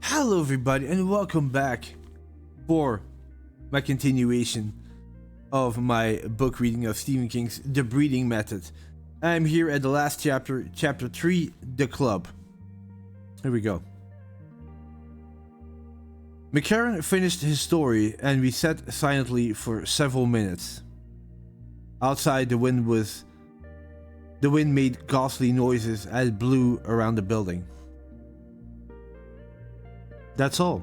Hello, everybody, and welcome back for my continuation of my book reading of Stephen King's The Breeding Method. I'm here at the last chapter, chapter 3, The Club. Here we go. McCarran finished his story, and we sat silently for several minutes. Outside, the wind made ghostly noises as it blew around the building. "That's all,"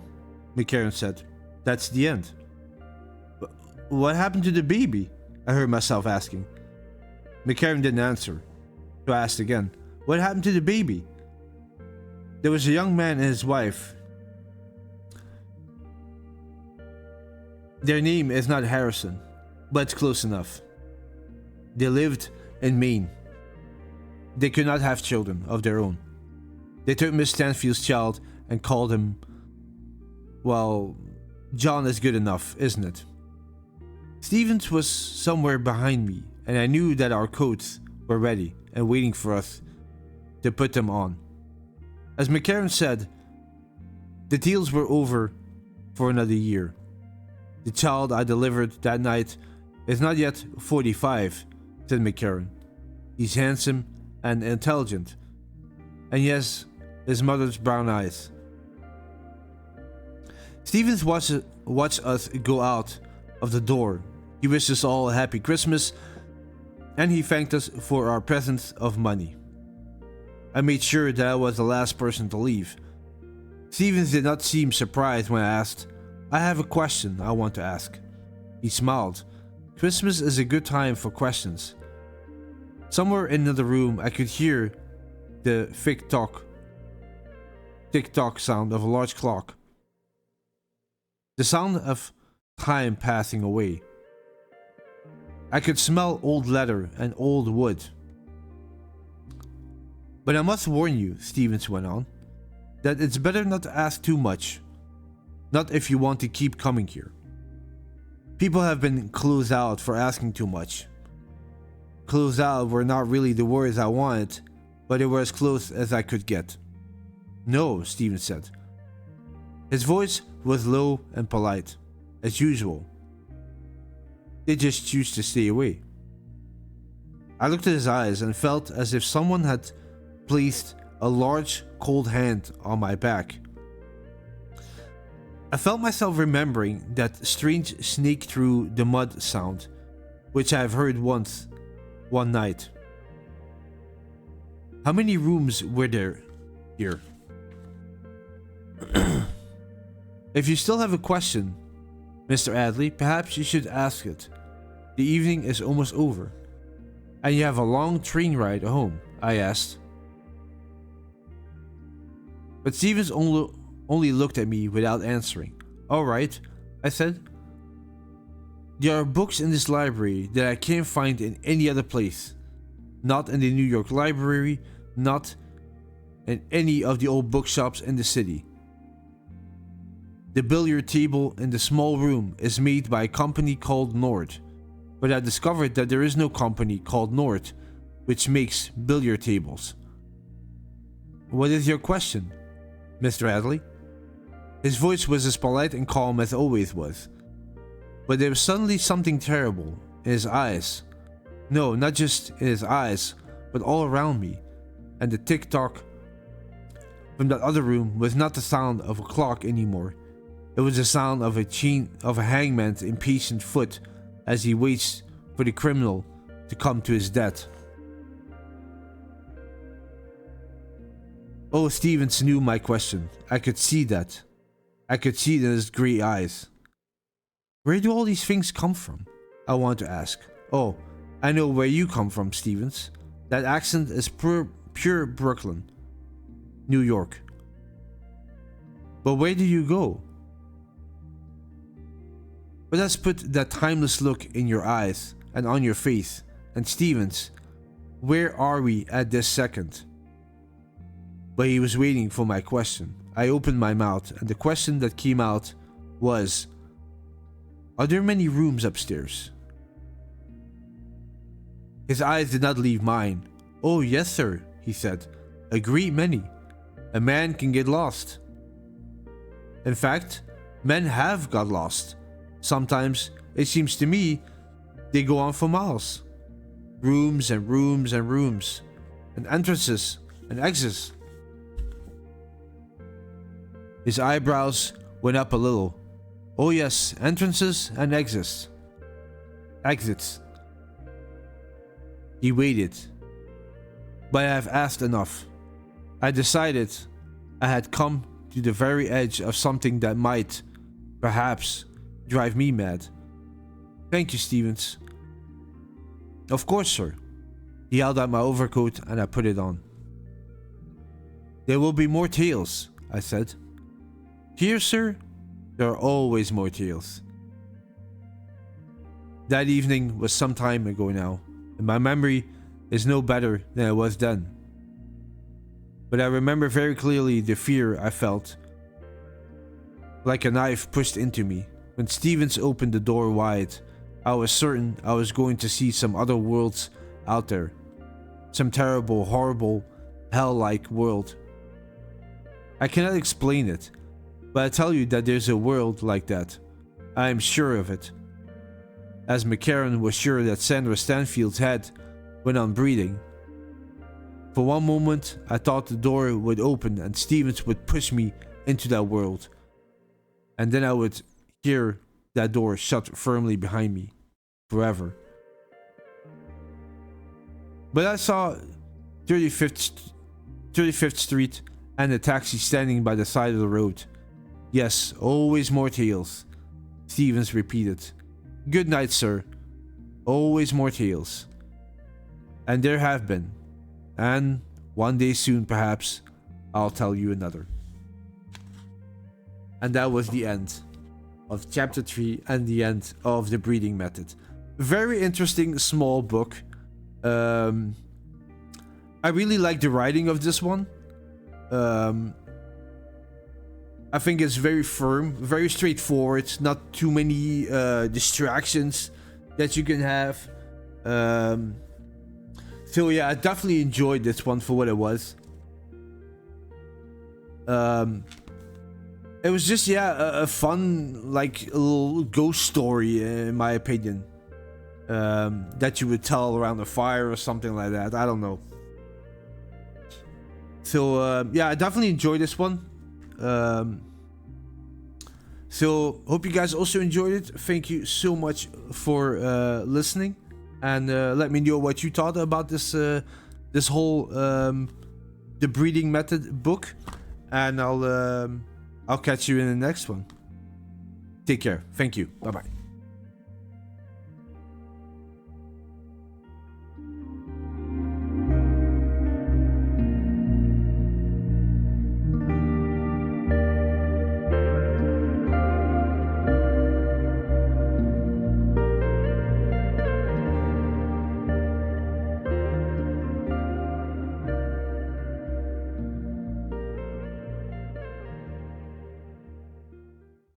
McCarran said. "That's the end." "What happened to the baby?" I heard myself asking. McCarran didn't answer, so I asked again. "What happened to the baby?" "There was a young man and his wife. Their name is not Harrison, but it's close enough. They lived in Maine. They could not have children of their own. They took Miss Stanfield's child and called him, well, John is good enough, isn't it?" Stevens was somewhere behind me, and I knew that our coats were ready and waiting for us to put them on. As McCarran said, the deals were over for another year. "The child I delivered that night is not yet 45, said McCarran. "He's handsome and intelligent, and he has his mother's brown eyes." Stevens watched us go out of the door. He wished us all a happy Christmas, and he thanked us for our presents of money. I made sure that I was the last person to leave. Stevens did not seem surprised when I asked, "I have a question I want to ask." He smiled. Christmas is a good time for questions. Somewhere in another room, I could hear the tick-tock sound of a large clock. The sound of time passing away. I could smell old leather and old wood. "But I must warn you," Stevens went on, "that it's better not to ask too much. Not if you want to keep coming here. People have been closed out for asking too much." Closed out were not really the words I wanted, but they were as close as I could get. "No," Stevens said. His voice was low and polite, as usual. "They just choose to stay away." I looked at his eyes and felt as if someone had placed a large, cold hand on my back. I felt myself remembering that strange snake through the mud sound, which I have heard once, one night. How many rooms were there here? "If you still have a question, Mr. Adley, perhaps you should ask it. The evening is almost over, and you have a long train ride home," I asked. But Stevens only looked at me without answering. "All right," I said. "There are books in this library that I can't find in any other place. Not in the New York Library, not in any of the old bookshops in the city. The billiard table in the small room is made by a company called Nord, but I discovered that there is no company called Nord which makes billiard tables." "What is your question, Mr. Adley?" His voice was as polite and calm as it always was, but there was suddenly something terrible in his eyes. No, not just in his eyes, but all around me, and the tick-tock from that other room was not the sound of a clock anymore. It was the sound of a hangman's impatient foot as he waits for the criminal to come to his death. Oh, Stevens knew my question. I could see that. I could see it in his grey eyes. "Where do all these things come from?" I want to ask. "Oh, I know where you come from, Stevens. That accent is pure Brooklyn, New York. But where do you go?" But let's put that timeless look in your eyes and on your face. And Stevens, where are we at this second? But he was waiting for my question. I opened my mouth, and the question that came out was, "Are there many rooms upstairs?" His eyes did not leave mine. "Oh, yes, sir," he said. "A great many. A man can get lost." In fact, men have got lost. Sometimes, it seems to me, they go on for miles. Rooms and rooms and rooms, and entrances and exits. His eyebrows went up a little. "Oh yes, entrances and exits." Exits. He waited. "But I have asked enough. I decided I had come to the very edge of something that might, perhaps, drive me mad." "Thank you, Stevens." "Of course, sir." He held out my overcoat and I put it on. "There will be more tales," I said. "Here, sir, there are always more tales." That evening was some time ago now, and my memory is no better than it was then. But I remember very clearly the fear I felt, like a knife pushed into me. When Stevens opened the door wide, I was certain I was going to see some other worlds out there. Some terrible, horrible, hell-like world. I cannot explain it, but I tell you that there's a world like that. I am sure of it. As McCarran was sure that Sandra Stanfield's head went on breathing. For one moment, I thought the door would open and Stevens would push me into that world. And then I would hear that door shut firmly behind me. Forever. But I saw 35th Street and a taxi standing by the side of the road. "Yes, always more tales," Stevens repeated. "Good night, sir. Always more tales." And there have been. And one day soon, perhaps, I'll tell you another. And that was the end of chapter 3 and the end of the breeding method. Very interesting small book. I really like the writing of this one. I think it's very firm, very straightforward, not too many distractions that you can have. So yeah, I definitely enjoyed this one for what it was. It was just, yeah, a fun, like, a little ghost story, in my opinion. That you would tell around a fire or something like that. I don't know. So, yeah, I definitely enjoyed this one. So, hope you guys also enjoyed it. Thank you so much for listening. And let me know what you thought about this this whole the breeding method book. And I'll catch you in the next one. Take care. Thank you. Bye-bye.